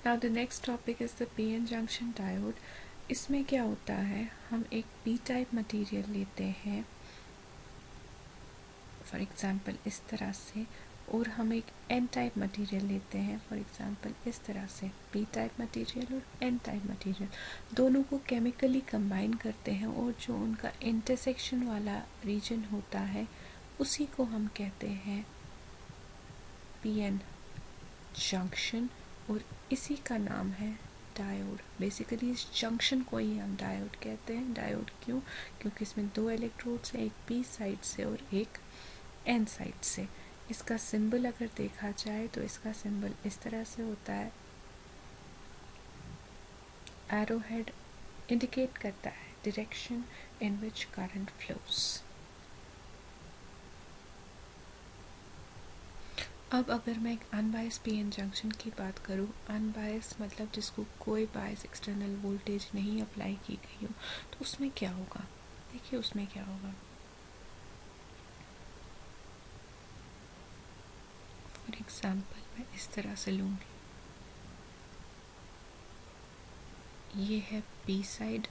Now the next topic is the PN junction diode. इसमें क्या होता है, हम एक पी टाइप मटेरियल लेते हैं फॉर एग्जांपल इस तरह से, और हम एक एन टाइप मटेरियल लेते हैं फॉर एग्जांपल इस तरह से। पी टाइप मटेरियल और एन टाइप मटेरियल दोनों को केमिकली कंबाइन करते हैं, और जो उनका इंटरसेक्शन वाला रीजन होता है उसी को हम कहते हैं पीएन जंक्शन, और इसी का नाम है डायोड। बेसिकली इस जंक्शन को ही हम डायोड कहते हैं। डायोड क्यों? क्योंकि इसमें दो इलेक्ट्रोड्स हैं, एक पी साइड से और एक एन साइड से। इसका सिंबल अगर देखा जाए तो इसका सिंबल इस तरह से होता है, एरो हेड इंडिकेट करता है direction in which current flows. अब अगर मैं एक अनबायस पीएन जंक्शन की बात करूँ, अनबायस मतलब जिसको कोई बायस एक्सटर्नल वोल्टेज नहीं अप्लाई की गई हो, तो उसमें क्या होगा? देखिए उसमें क्या होगा। फॉर एग्जांपल मैं इस तरह से लूँगी, ये है पी साइड,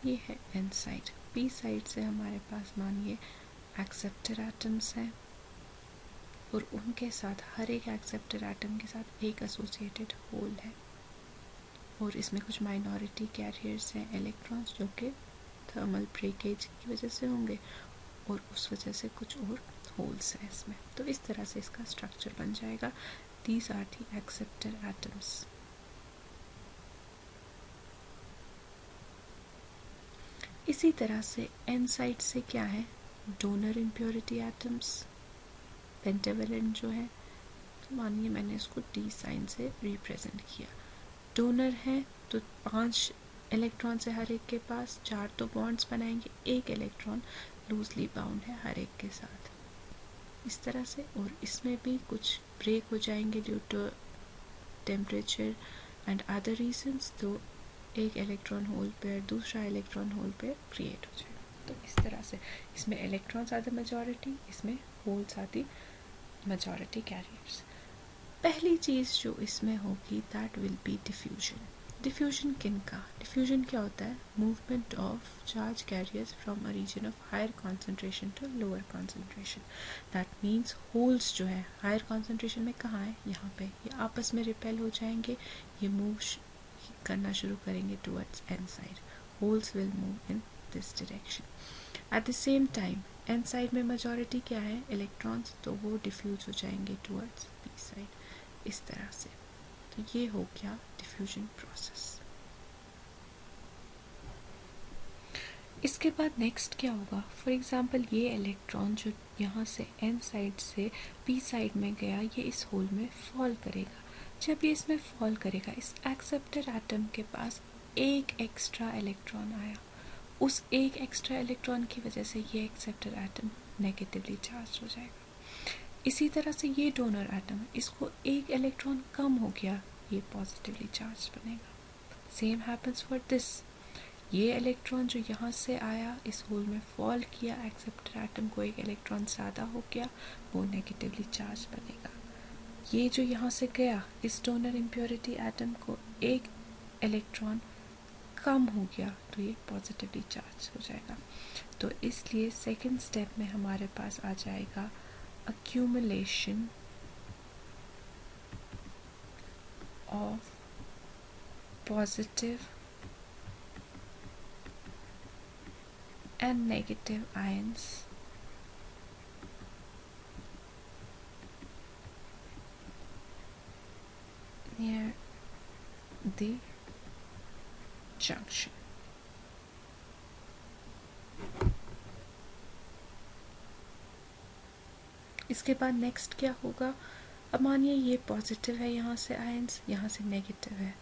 ये है एन साइड। पी साइड से हमारे पास मानिए एक्सेप्टर एटम्स हैं, और उनके साथ हर एक एक्सेप्टर एटम के साथ एक एसोसिएटेड होल है, और इसमें कुछ माइनॉरिटी कैरियर्स हैं इलेक्ट्रॉन्स, जो कि थर्मल ब्रेकेज की वजह से होंगे, और उस वजह से कुछ और होल्स हैं इसमें। तो इस तरह से इसका स्ट्रक्चर बन जाएगा। These are the acceptor atoms. इसी तरह से एन साइड से क्या है, डोनर इम्प्योरिटी एटम्स, पेंटावेलेंट जो है। तो मानिए मैंने इसको डी साइन से रिप्रेजेंट किया। डोनर है तो 5 इलेक्ट्रॉन से हर एक के पास, 4 तो बॉन्ड्स बनाएंगे, एक इलेक्ट्रॉन लूजली बाउंड है हर एक के साथ, इस तरह से। और इसमें भी कुछ ब्रेक हो जाएंगे due to temperature and other reasons, तो एक इलेक्ट्रॉन होल पेयर दूसरा इलेक्ट्रॉन होल पेयर क्रिएट हो जाएगा। तो इस तरह से इसमें इलेक्ट्रॉन्स आर द मेजॉरिटी, इसमें holes are the majority carriers. पहली चीज़ जो इसमें होगी that will be diffusion. Diffusion किन का? डिफ्यूजन क्या होता है? Movement of charge carriers from a region of higher concentration to lower concentration. That means holes जो है हायर कॉन्सेंट्रेशन में कहाँ है? यहाँ पे। ये आपस में रिपेल हो जाएंगे, ये मूव करना शुरू करेंगे towards N side. Holes will move in this direction. At the same time N side में मेजॉरिटी क्या है? इलेक्ट्रॉन्स, तो वो डिफ्यूज हो जाएंगे टुवर्ड्स पी साइड, इस तरह से। तो ये हो गया डिफ्यूजन प्रोसेस। इसके बाद नेक्स्ट क्या होगा? फॉर एग्जांपल ये इलेक्ट्रॉन जो यहाँ से एन साइड से पी साइड में गया, ये इस होल में फॉल करेगा। जब ये इसमें फॉल करेगा, इस एक्सेप्टर एटम के पास एक एक्स्ट्रा इलेक्ट्रॉन आया। उस एक एक्स्ट्रा इलेक्ट्रॉन की वजह से ये एक्सेप्टर एटम नेगेटिवली चार्ज हो जाएगा। इसी तरह से ये डोनर एटम है, इसको एक इलेक्ट्रॉन कम हो गया, ये पॉजिटिवली चार्ज बनेगा। Same happens for this. ये इलेक्ट्रॉन जो यहाँ से आया, इस होल में फॉल किया, एक्सेप्टर एटम को एक इलेक्ट्रॉन ज़्यादा हो गया, वो नेगेटिवली चार्ज बनेगा। ये जो यहाँ से गया, इस डोनर इम्प्योरिटी एटम को एक इलेक्ट्रॉन कम हो गया, तो ये पॉजिटिवली चार्ज हो जाएगा। तो इसलिए सेकेंड स्टेप में हमारे पास आ जाएगा accumulation of positive and negative ions near the junction. इसके बाद नेक्स्ट क्या होगा? अब मानिए ये पॉजिटिव है, यहाँ से आयंस, यहाँ से नेगेटिव है।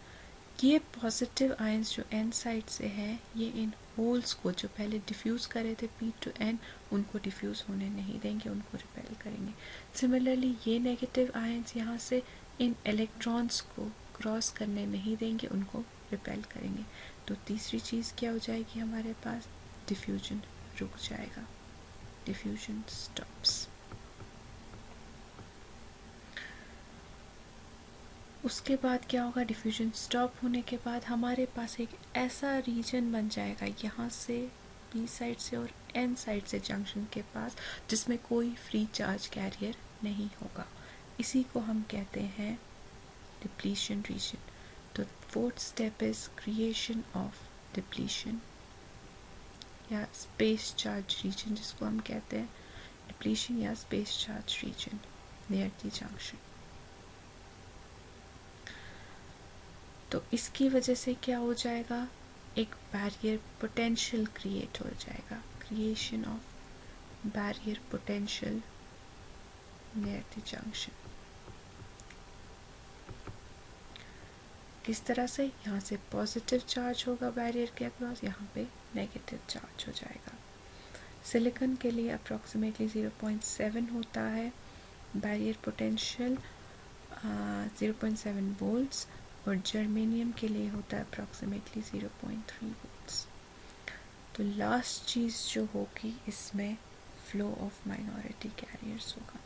ये पॉजिटिव आयंस जो एन साइड से है, ये इन होल्स को जो पहले डिफ्यूज़ करे थे पी टू एन, उनको डिफ्यूज़ होने नहीं देंगे, उनको रिपेल करेंगे। सिमिलरली ये नेगेटिव आयंस यहाँ से इन इलेक्ट्रॉन्स को क्रॉस करने नहीं देंगे, उनको रिपेल करेंगे। तो तीसरी चीज़ क्या हो जाएगी हमारे पास? डिफ्यूजन रुक जाएगा, डिफ्यूजन स्टॉप्स। उसके बाद क्या होगा, डिफ्यूजन स्टॉप होने के बाद हमारे पास एक ऐसा रीजन बन जाएगा यहाँ से पी साइड से और एन साइड से जंक्शन के पास, जिसमें कोई फ्री चार्ज कैरियर नहीं होगा। इसी को हम कहते हैं डिप्लीशन रीजन। तो fourth step is creation of depletion या स्पेस चार्ज रीजन, जिसको हम कहते हैं डिप्लीशन या space charge region near the junction. तो इसकी वजह से क्या हो जाएगा, एक बैरियर पोटेंशियल क्रिएट हो जाएगा, creation of barrier potential near the junction. किस तरह से, यहाँ से पॉजिटिव चार्ज होगा बैरियर के अक्रॉस, यहाँ पे नेगेटिव चार्ज हो जाएगा। सिलिकॉन के लिए अप्रॉक्सीमेटली 0.7 होता है बैरियर पोटेंशियल, 0.7 वोल्ट्स, और जर्मेनियम के लिए होता है अप्रॉक्सीमेटली 0.3 वोल्ट्स। तो लास्ट चीज़ जो होगी इसमें फ्लो ऑफ माइनॉरिटी कैरियर्स होगा।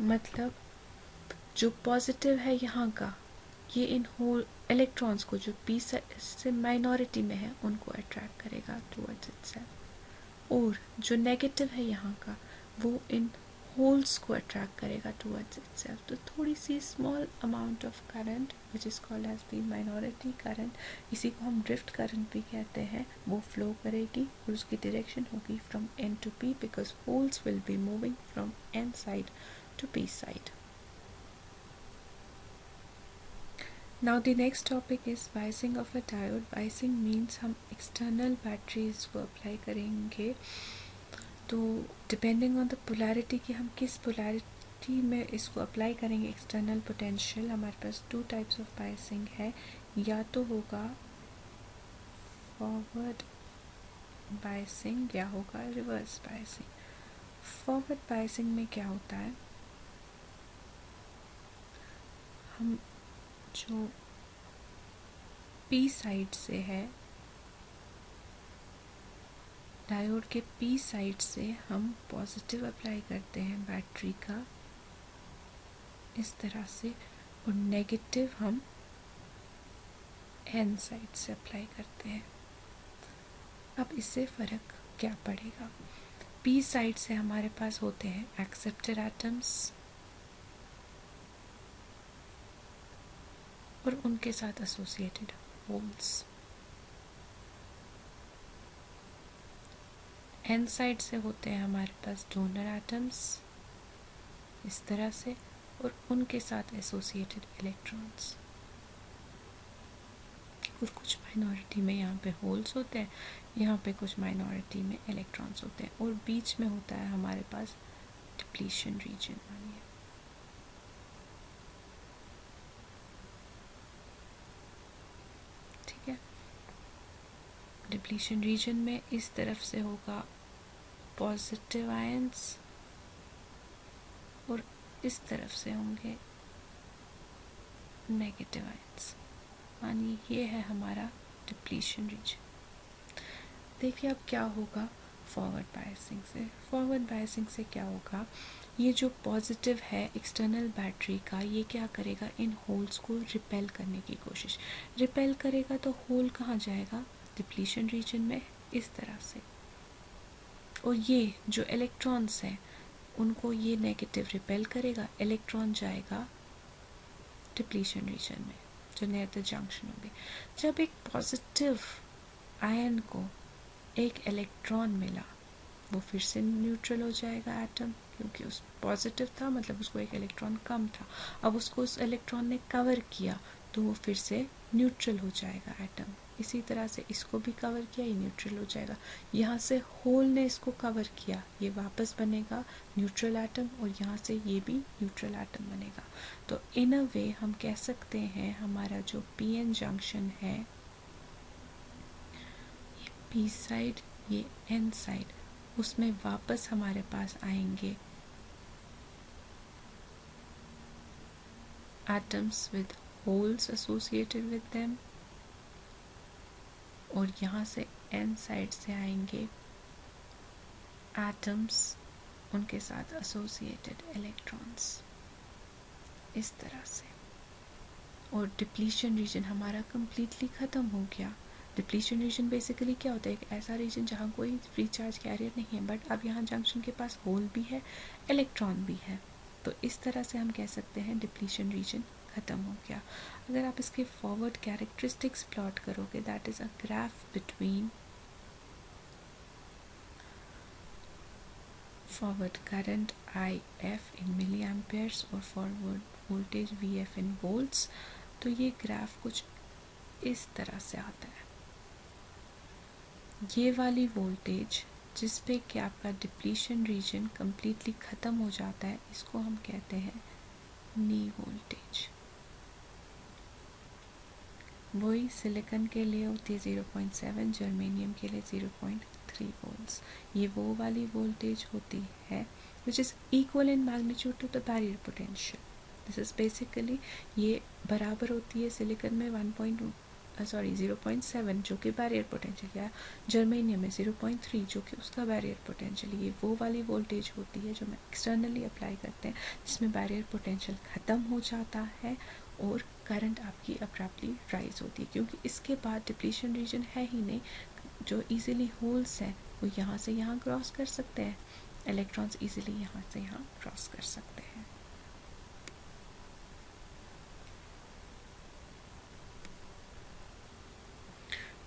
मतलब जो पॉजिटिव है यहाँ का, ये इन होल इलेक्ट्रॉन्स को जो पी से माइनॉरिटी में है उनको अट्रैक्ट करेगा टुवर्ड्स इटसेल्फ, और जो नेगेटिव है यहाँ का वो इन होल्स को अट्रैक्ट करेगा टुवर्ड्स इटसेल्फ। तो थोड़ी सी small amount of current which is called as the minority current, इसी को हम ड्रिफ्ट करंट भी कहते हैं, वो फ्लो करेगी और उसकी डायरेक्शन होगी from N to P, because holes will be moving from N side to P side. Now the next topic is biasing of a diode. Biasing means हम external batteries को apply करेंगे, तो depending on the polarity कि हम किस polarity में इसको apply करेंगे external potential, हमारे पास 2 types of biasing है। या तो होगा forward biasing या होगा reverse biasing। forward biasing में क्या होता है, हम जो पी साइड से है, डायोड के पी साइड से हम पॉजिटिव अप्लाई करते हैं बैटरी का इस तरह से, और नेगेटिव हम एन साइड से अप्लाई करते हैं। अब इससे फ़र्क क्या पड़ेगा, पी साइड से हमारे पास होते हैं एक्सेप्टर एटम्स और उनके साथ एसोसिएटेड होल्स। एन साइड से होते हैं हमारे पास डोनर एटम्स इस तरह से, और उनके साथ एसोसिएटेड इलेक्ट्रॉन्स, और कुछ माइनॉरिटी में यहाँ पे होल्स होते हैं, यहाँ पे कुछ माइनॉरिटी में इलेक्ट्रॉन्स होते हैं, और बीच में होता है हमारे पास डिप्लीशन रीजन। मानिए ठीक है, डिप्लीशन रीजन में इस तरफ से होगा पॉजिटिव आयंस और इस तरफ से होंगे नेगेटिव आयंस। मानिए ये है हमारा डिप्लीशन रीजन। देखिए अब क्या होगा फॉरवर्ड बायसिंग से। फॉरवर्ड बायसिंग से क्या होगा, ये जो पॉजिटिव है एक्सटर्नल बैटरी का, ये क्या करेगा, इन होल्स को रिपेल करने की कोशिश, रिपेल करेगा तो होल कहाँ जाएगा, डिप्लीशन रीजन में इस तरह से, और ये जो इलेक्ट्रॉन्स हैं उनको ये नेगेटिव रिपेल करेगा, इलेक्ट्रॉन जाएगा डिप्लीशन रीजन में जो नियर द जंक्शन होगी। जब एक पॉजिटिव आयन को एक इलेक्ट्रॉन मिला, वो फिर से न्यूट्रल हो जाएगा एटम, क्योंकि उस पॉजिटिव था मतलब उसको एक इलेक्ट्रॉन कम था, अब उसको उस इलेक्ट्रॉन ने कवर किया तो वो फिर से न्यूट्रल हो जाएगा एटम। इसी तरह से इसको भी कवर किया, ये न्यूट्रल हो जाएगा। यहाँ से होल ने इसको कवर किया, ये वापस बनेगा न्यूट्रल एटम, और यहाँ से ये भी न्यूट्रल एटम बनेगा। तो इन अ वे हम कह सकते हैं हमारा जो पी एन जंक्शन है, ये पी साइड ये एन साइड, उसमें वापस हमारे पास आएंगे atoms with holes associated with them, और यहाँ से एन साइड से आएंगे एटम्स, उनके साथ एसोसिएटेड इलेक्ट्रॉन्स, इस तरह से। और डिप्लीशन रीजन हमारा कम्प्लीटली ख़त्म हो गया। डिप्लीशन रीजन बेसिकली क्या होता है, एक ऐसा रीजन जहाँ कोई फ्री चार्ज कैरियर नहीं है, बट अब यहाँ जंक्शन के पास होल भी है, इलेक्ट्रॉन भी है। तो इस तरह से हम कह सकते हैं डिप्लीशन रीजन ख़त्म हो गया। अगर आप इसके फॉरवर्ड कैरेक्टरिस्टिक्स प्लॉट करोगे, that is a graph between forward current IF in milliamperes और forward voltage VF in volts, तो ये ग्राफ कुछ इस तरह से आता है। ये वाली वोल्टेज जिस पे कि आपका डिप्लीशन रीजन कम्प्लीटली ख़त्म हो जाता है, इसको हम कहते हैं नी वोल्टेज। वही सिलिकॉन के लिए होती है 0.7, जर्मेनियम के लिए 0.3 वोल्ट्स। ये वो वाली वोल्टेज होती है which is equal in magnitude to the barrier potential. This is basically, ये बराबर होती है सिलिकॉन में 0.7 जो कि बैरियर पोटेंशियल है, जर्मेनियम में 0.3 जो कि उसका बैरियर पोटेंशियल है। ये वो वाली वोल्टेज होती है जो हम एक्सटर्नली अप्लाई करते हैं, जिसमें बैरियर पोटेंशियल ख़त्म हो जाता है और करंट आपकी अब्रप्टली राइज होती है, क्योंकि इसके बाद डिप्लीशन रीजन है ही नहीं। जो इजीली होल्स हैं वो यहाँ से यहाँ क्रॉस कर सकते हैं, इलेक्ट्रॉन्स इजीली यहाँ से यहाँ क्रॉस कर सकते हैं।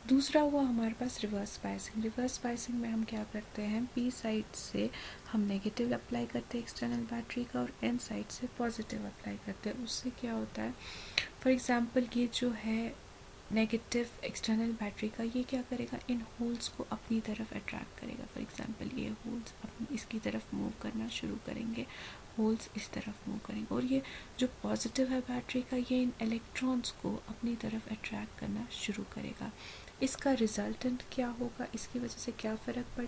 दूसरा हुआ हमारे पास रिवर्स बायसिंग। रिवर्स बायसिंग में हम क्या करते हैं, पी साइड से हम नेगेटिव अप्लाई करते हैं एक्सटर्नल बैटरी का, और एन साइड से पॉजिटिव अप्लाई करते हैं। उससे क्या होता है, फॉर एग्जांपल ये जो है नेगेटिव एक्सटर्नल बैटरी का, ये क्या करेगा, इन होल्स को अपनी तरफ अट्रैक्ट करेगा। फॉर एग्जांपल ये होल्स इसकी तरफ मूव करना शुरू करेंगे, होल्स इस तरफ मूव करेंगे, और ये जो पॉजिटिव है बैटरी का, ये इन इलेक्ट्रॉन्स को अपनी तरफ अट्रैक्ट करना शुरू करेगा। इसका रिजल्टेंट क्या होगा, इसकी वजह से क्या फ़र्क पड़,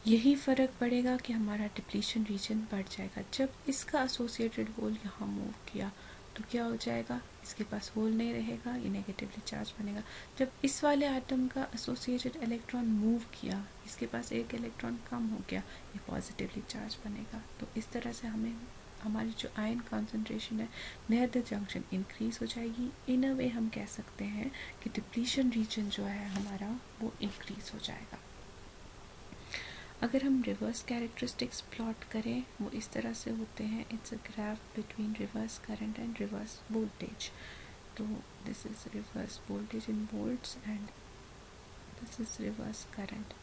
यही फ़र्क पड़ेगा कि हमारा डिप्लीशन रीजन बढ़ जाएगा। जब इसका एसोसिएटेड होल यहाँ मूव किया तो क्या हो जाएगा, इसके पास होल नहीं रहेगा, ये नेगेटिवली चार्ज बनेगा। जब इस वाले एटम का एसोसिएटेड इलेक्ट्रॉन मूव किया, इसके पास एक इलेक्ट्रॉन कम हो गया, ये पॉजिटिवली चार्ज बनेगा। तो इस तरह से हमें हमारी जो आयन कॉन्सेंट्रेशन है नियर द जंक्शन इंक्रीज हो जाएगी। इन अ वे हम कह सकते हैं कि डिप्लीशन रीजन जो है हमारा वो इंक्रीज हो जाएगा। अगर हम रिवर्स कैरेक्टरिस्टिक्स प्लॉट करें, वो इस तरह से होते हैं, it's a graph between reverse current and reverse voltage. तो this is reverse voltage in volts and this is reverse current.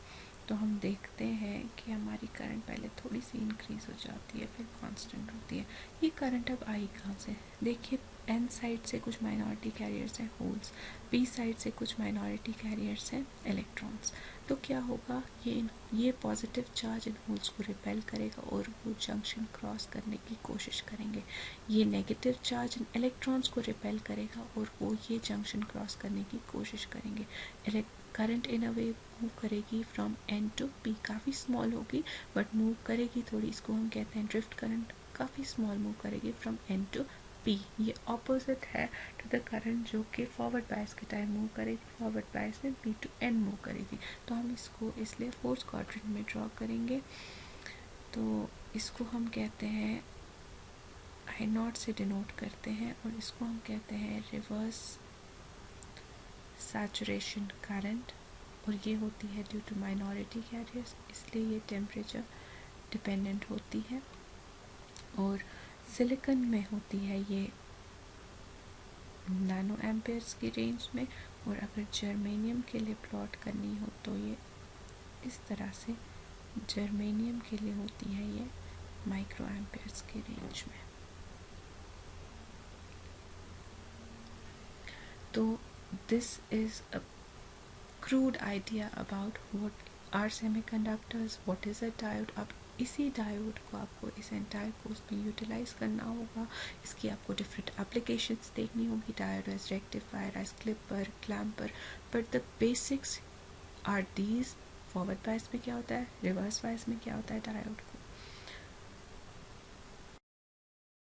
तो हम देखते हैं कि हमारी करंट पहले थोड़ी सी इंक्रीज हो जाती है, फिर कांस्टेंट होती है। ये करंट अब आई कहाँ से, देखिए एन साइड से कुछ माइनॉरिटी कैरियर्स हैं होल्स, पी साइड से कुछ माइनॉरिटी कैरियर्स हैं इलेक्ट्रॉन्स। तो क्या होगा, ये पॉजिटिव चार्ज इन होल्स को रिपेल करेगा और वो जंक्शन क्रॉस करने की कोशिश करेंगे। ये नेगेटिव चार्ज इन इलेक्ट्रॉन्स को रिपेल करेगा और वो ये जंक्शन क्रॉस करने की कोशिश करेंगे। Current in a way move करेगी फ्रॉम एन टू पी, काफ़ी स्मॉल होगी बट मूव करेगी थोड़ी, इसको हम कहते हैं ड्रिफ्ट करंट। काफ़ी स्मॉल मूव करेगी फ्रॉम एन टू पी। ये ऑपोजिट है टू द करंट जो कि फॉरवर्ड बायस के टाइम मूव करेगी, फॉरवर्ड बायस में पी टू एन मूव करेगी। तो हम इसको इसलिए फोर्थ क्वाड्रेंट में ड्रॉ करेंगे। तो इसको हम कहते हैं आई नॉट से डिनोट करते हैं, और इसको हम कहते हैं रिवर्स सैचुरेशन करंट, और ये होती है ड्यू टू माइनॉरिटी कैरियर्स, इसलिए ये टेम्परेचर डिपेंडेंट होती है। और सिलिकॉन में होती है ये नैनो एम्पेयर्स की रेंज में, और अगर जर्मेनियम के लिए प्लॉट करनी हो तो ये इस तरह से, जर्मेनियम के लिए होती है ये माइक्रो एम्पेयर्स की रेंज में। तो this is a crude idea about what are semiconductors, what is a diode। अब इसी डायोड को आपको इस एंटायर कोर्स में यूटिलाइज करना होगा, इसकी आपको डिफरेंट एप्लीकेशंस देखनी होगी, diode as rectifier, as clipper, clamper, but the basics are these. Forward bias में क्या होता है, रिवर्स बायस में क्या होता है डायोड